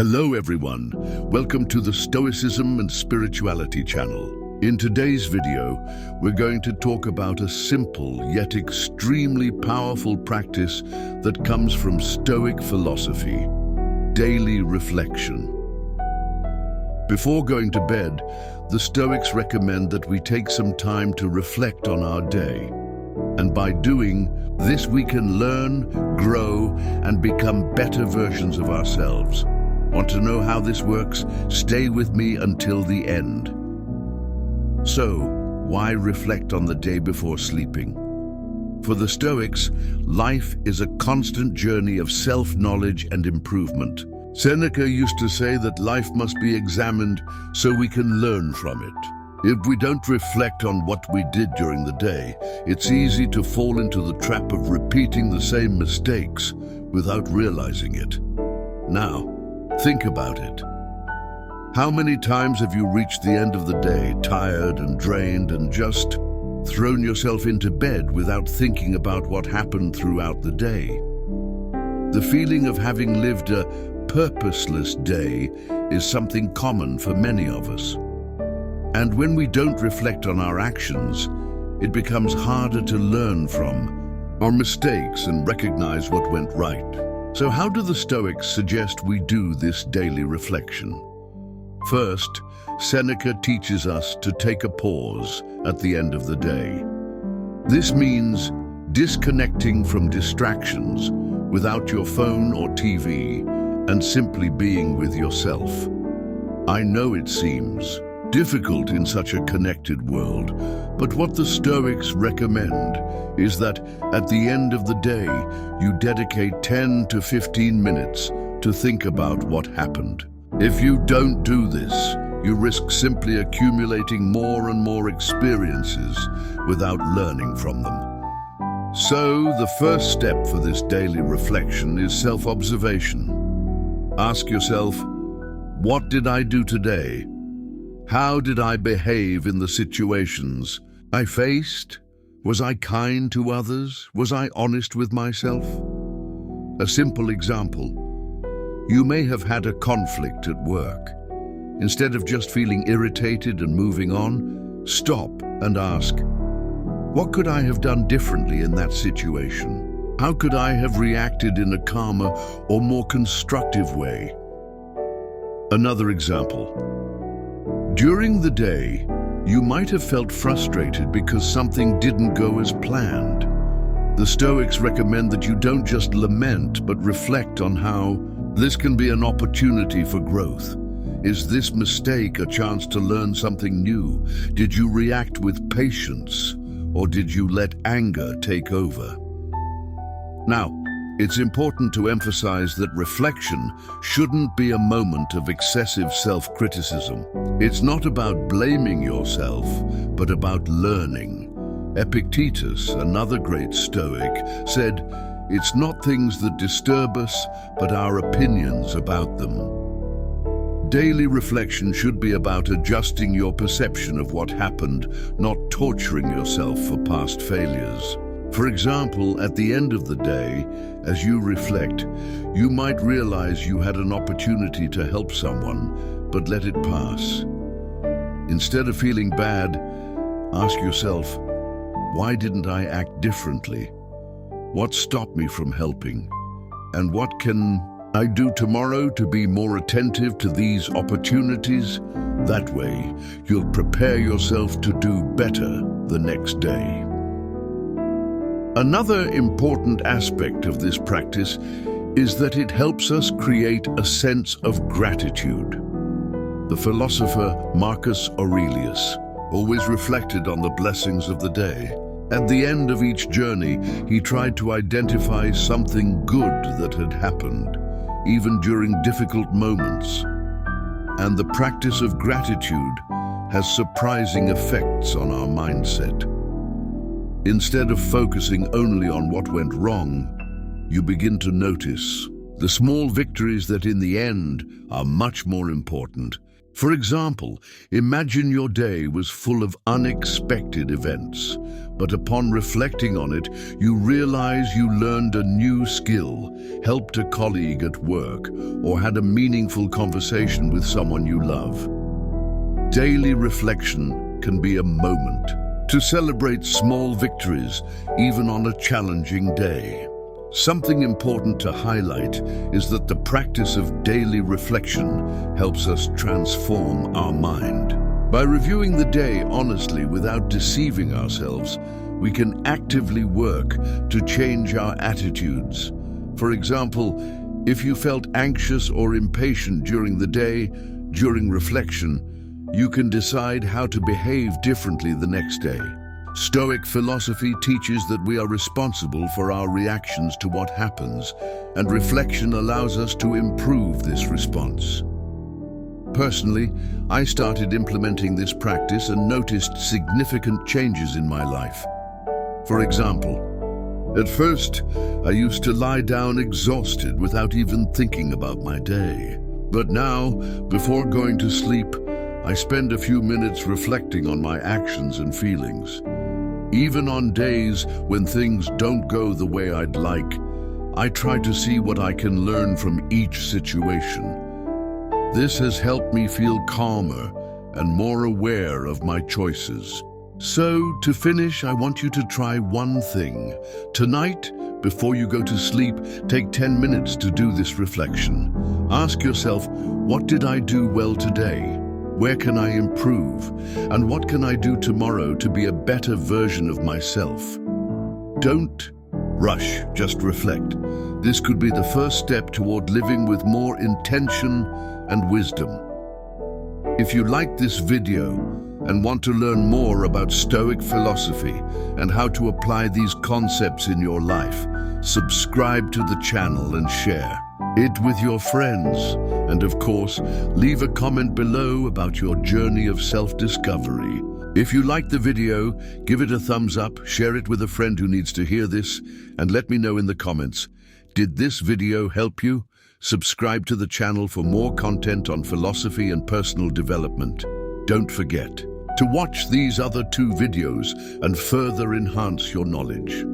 Hello everyone, welcome to the Stoicism and Spirituality channel. In today's video, we're going to talk about a simple yet extremely powerful practice that comes from Stoic philosophy: daily reflection. Before going to bed, the Stoics recommend that we take some time to reflect on our day. And by doing this, we can learn, grow, and become better versions of ourselves. Want to know how this works? Stay with me until the end. So, why reflect on the day before sleeping? For the Stoics, life is a constant journey of self-knowledge and improvement. Seneca used to say that life must be examined so we can learn from it. If we don't reflect on what we did during the day, it's easy to fall into the trap of repeating the same mistakes without realizing it. Now, think about it. How many times have you reached the end of the day, tired and drained, and just thrown yourself into bed without thinking about what happened throughout the day? The feeling of having lived a purposeless day is something common for many of us. And when we don't reflect on our actions, it becomes harder to learn from our mistakes and recognize what went right. So how do the Stoics suggest we do this daily reflection? First, Seneca teaches us to take a pause at the end of the day. This means disconnecting from distractions without your phone or TV and simply being with yourself. I know it seems difficult in such a connected world, but what the Stoics recommend is that at the end of the day, you dedicate 10 to 15 minutes to think about what happened. If you don't do this, you risk simply accumulating more and more experiences without learning from them. So, the first step for this daily reflection is self-observation. Ask yourself, what did I do today? How did I behave in the situations I faced? Was I kind to others? Was I honest with myself? A simple example. You may have had a conflict at work. Instead of just feeling irritated and moving on, stop and ask, what could I have done differently in that situation? How could I have reacted in a calmer or more constructive way? Another example. During the day, you might have felt frustrated because something didn't go as planned. The Stoics recommend that you don't just lament, but reflect on how this can be an opportunity for growth. Is this mistake a chance to learn something new? Did you react with patience, or did you let anger take over? Now, it's important to emphasize that reflection shouldn't be a moment of excessive self-criticism. It's not about blaming yourself, but about learning. Epictetus, another great Stoic, said, "It's not things that disturb us, but our opinions about them." Daily reflection should be about adjusting your perception of what happened, not torturing yourself for past failures. For example, at the end of the day, as you reflect, you might realize you had an opportunity to help someone, but let it pass. Instead of feeling bad, ask yourself, why didn't I act differently? What stopped me from helping? And what can I do tomorrow to be more attentive to these opportunities? That way, you'll prepare yourself to do better the next day. Another important aspect of this practice is that it helps us create a sense of gratitude. The philosopher Marcus Aurelius always reflected on the blessings of the day. At the end of each journey, he tried to identify something good that had happened, even during difficult moments. And the practice of gratitude has surprising effects on our mindset. Instead of focusing only on what went wrong, you begin to notice the small victories that in the end are much more important. For example, imagine your day was full of unexpected events, but upon reflecting on it, you realize you learned a new skill, helped a colleague at work, or had a meaningful conversation with someone you love. Daily reflection can be a moment to celebrate small victories, even on a challenging day. Something important to highlight is that the practice of daily reflection helps us transform our mind. By reviewing the day honestly without deceiving ourselves, we can actively work to change our attitudes. For example, if you felt anxious or impatient during the day, during reflection, you can decide how to behave differently the next day. Stoic philosophy teaches that we are responsible for our reactions to what happens, and reflection allows us to improve this response. Personally, I started implementing this practice and noticed significant changes in my life. For example, at first, I used to lie down exhausted without even thinking about my day. But now, before going to sleep, I spend a few minutes reflecting on my actions and feelings. Even on days when things don't go the way I'd like, I try to see what I can learn from each situation. This has helped me feel calmer and more aware of my choices. So, to finish, I want you to try one thing. Tonight, before you go to sleep, take 10 minutes to do this reflection. Ask yourself, what did I do well today? Where can I improve? And what can I do tomorrow to be a better version of myself? Don't rush, just reflect. This could be the first step toward living with more intention and wisdom. If you liked this video and want to learn more about Stoic philosophy and how to apply these concepts in your life, subscribe to the channel and share it with your friends. And of course, leave a comment below about your journey of self-discovery. If you liked the video, give it a thumbs up, share it with a friend who needs to hear this, and let me know in the comments. Did this video help you? Subscribe to the channel for more content on philosophy and personal development. Don't forget to watch these other 2 videos and further enhance your knowledge.